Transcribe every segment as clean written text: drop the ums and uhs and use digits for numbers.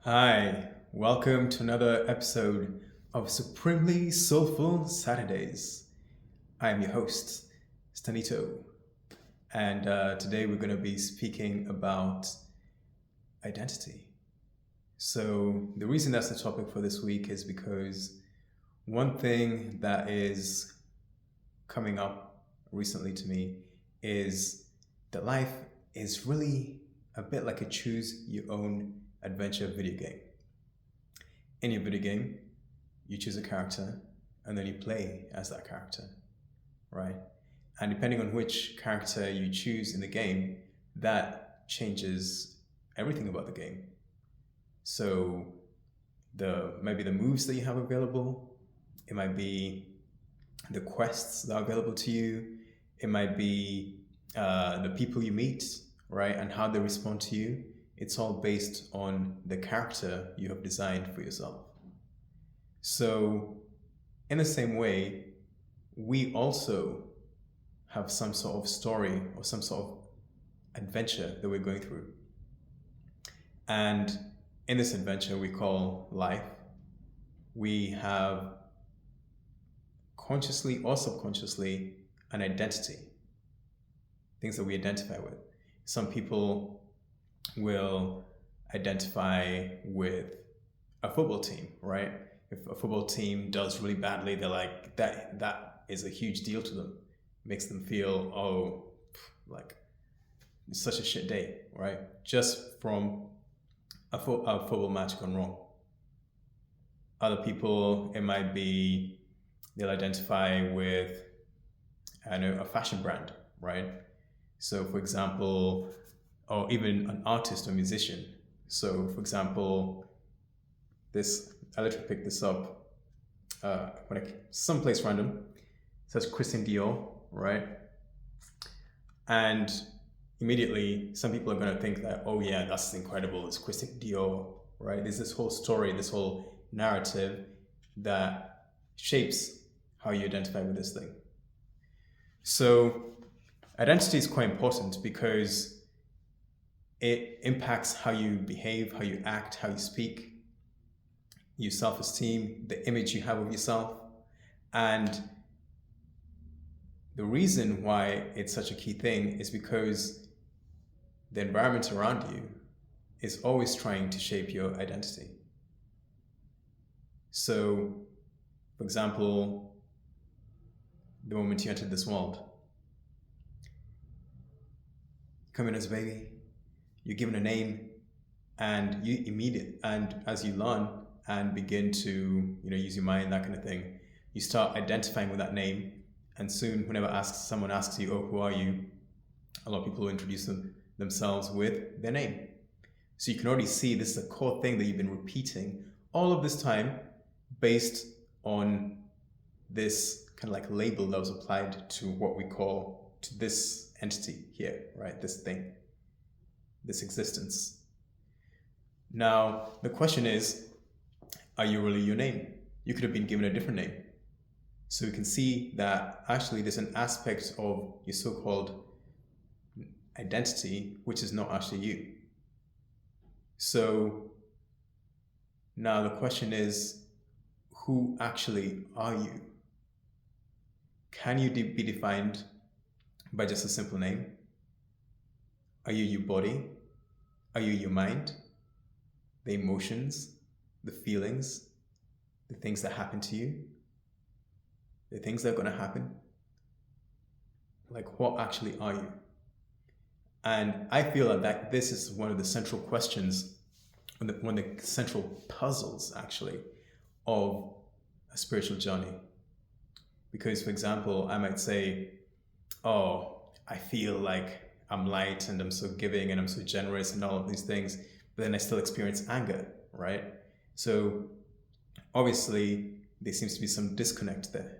Hi, welcome to another episode of Supremely Soulful Saturdays. I am your host, Stanito, and today we're going to be speaking about identity. So, the reason that's the topic for this week is because one thing that is coming up recently to me is that life is really a bit like a choose your own adventure video game. In your video game, you choose a character and then you play as that character, right? And depending on which character you choose in the game, that changes everything about the game. So the maybe the moves that you have available, it might be the quests that are available to you, it might be the people you meet, right, and how they respond to you. It's all based on the character you have designed for yourself. So, in the same way, we also have some sort of story or some sort of adventure that we're going through. And in this adventure we call life, we have consciously or subconsciously an identity, things that we identify with. Some people will identify with a football team, right? If a football team does really badly, they're like that is a huge deal to them. Makes them feel, oh, like it's such a shit day, right? Just from a football match gone wrong. Other people, it might be they'll identify with, I know, a fashion brand, right? So, for example, or even an artist or musician. So, for example, this I literally picked this up someplace random. It says Christian Dior, right? And immediately, some people are going to think that, oh yeah, that's incredible. It's Christian Dior, right? There's this whole story, this whole narrative that shapes how you identify with this thing. So, identity is quite important because it impacts how you behave, how you act, how you speak, your self-esteem, the image you have of yourself. And the reason why it's such a key thing is because the environment around you is always trying to shape your identity. So, for example, the moment you entered this world, come in as a baby, you're given a name, and as you learn and begin to use your mind, that kind of thing, you start identifying with that name. And soon, whenever someone asks you, oh, who are you, a lot of people will introduce themselves with their name. So you can already see this is a core thing that you've been repeating all of this time based on this kind of like label that was applied to this entity here, right? This thing, this existence. Now, the question is, are you really your name? You could have been given a different name. So we can see that actually there's an aspect of your so-called identity which is not actually you. So now the question is, who actually are you? Can you be defined by just a simple name? Are you your body? Are you your mind? The emotions, the feelings, the things that happen to you, the things that are going to happen? Like, what actually are you? And I feel that this is one of the central questions, one of the central puzzles, actually, of a spiritual journey. Because, for example, I might say, oh, I feel like I'm light and I'm so giving and I'm so generous and all of these things, but then I still experience anger, right? So obviously there seems to be some disconnect there.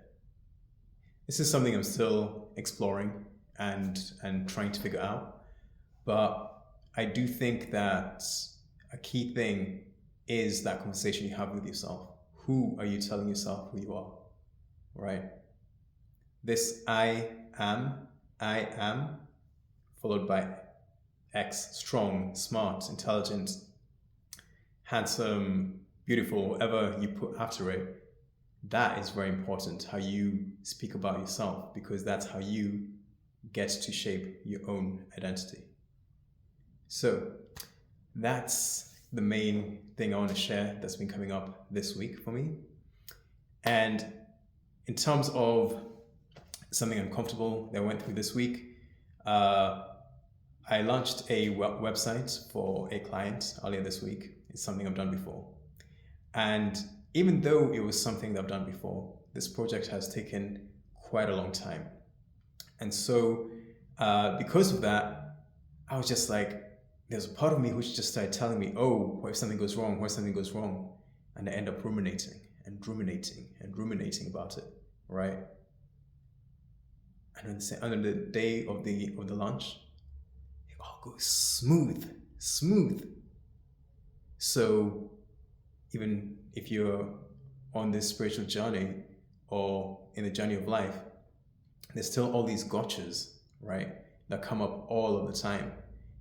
This is something I'm still exploring and trying to figure out. But I do think that a key thing is that conversation you have with yourself. Who are you telling yourself who you are, right? This I am, followed by X, strong, smart, intelligent, handsome, beautiful, whatever you put after it, that is very important. How you speak about yourself, because that's how you get to shape your own identity. So that's the main thing I want to share that's been coming up this week for me. And in terms of something uncomfortable that I went through this week, I launched a website for a client earlier this week. It's something I've done before. And even though it was something that I've done before, this project has taken quite a long time. And so, because of that, I was just like, there's a part of me which just started telling me, oh, what if something goes wrong? What if something goes wrong? And I end up ruminating and ruminating and ruminating about it, right? And on the day of the launch, it all goes smooth. So even if you're on this spiritual journey or in the journey of life, there's still all these gotchas, right, that come up all of the time.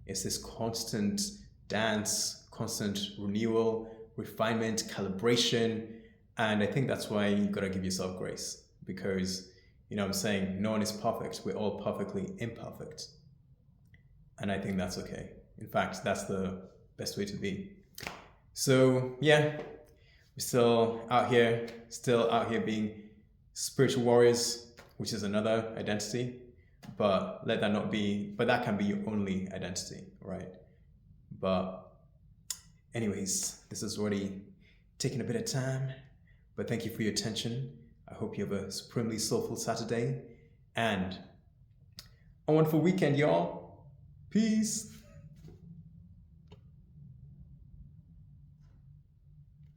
It's this constant dance, constant renewal, refinement, calibration. And I think that's why you gotta give yourself grace, because, you know what I'm saying, no one is perfect. We're all perfectly imperfect. And I think that's okay. In fact, that's the best way to be. So yeah, we're still out here being spiritual warriors, which is another identity. But let that not be, but that can be your only identity, right? But anyways, this is already taking a bit of time, but thank you for your attention. I hope you have a supremely soulful Saturday and a wonderful weekend, y'all. Peace.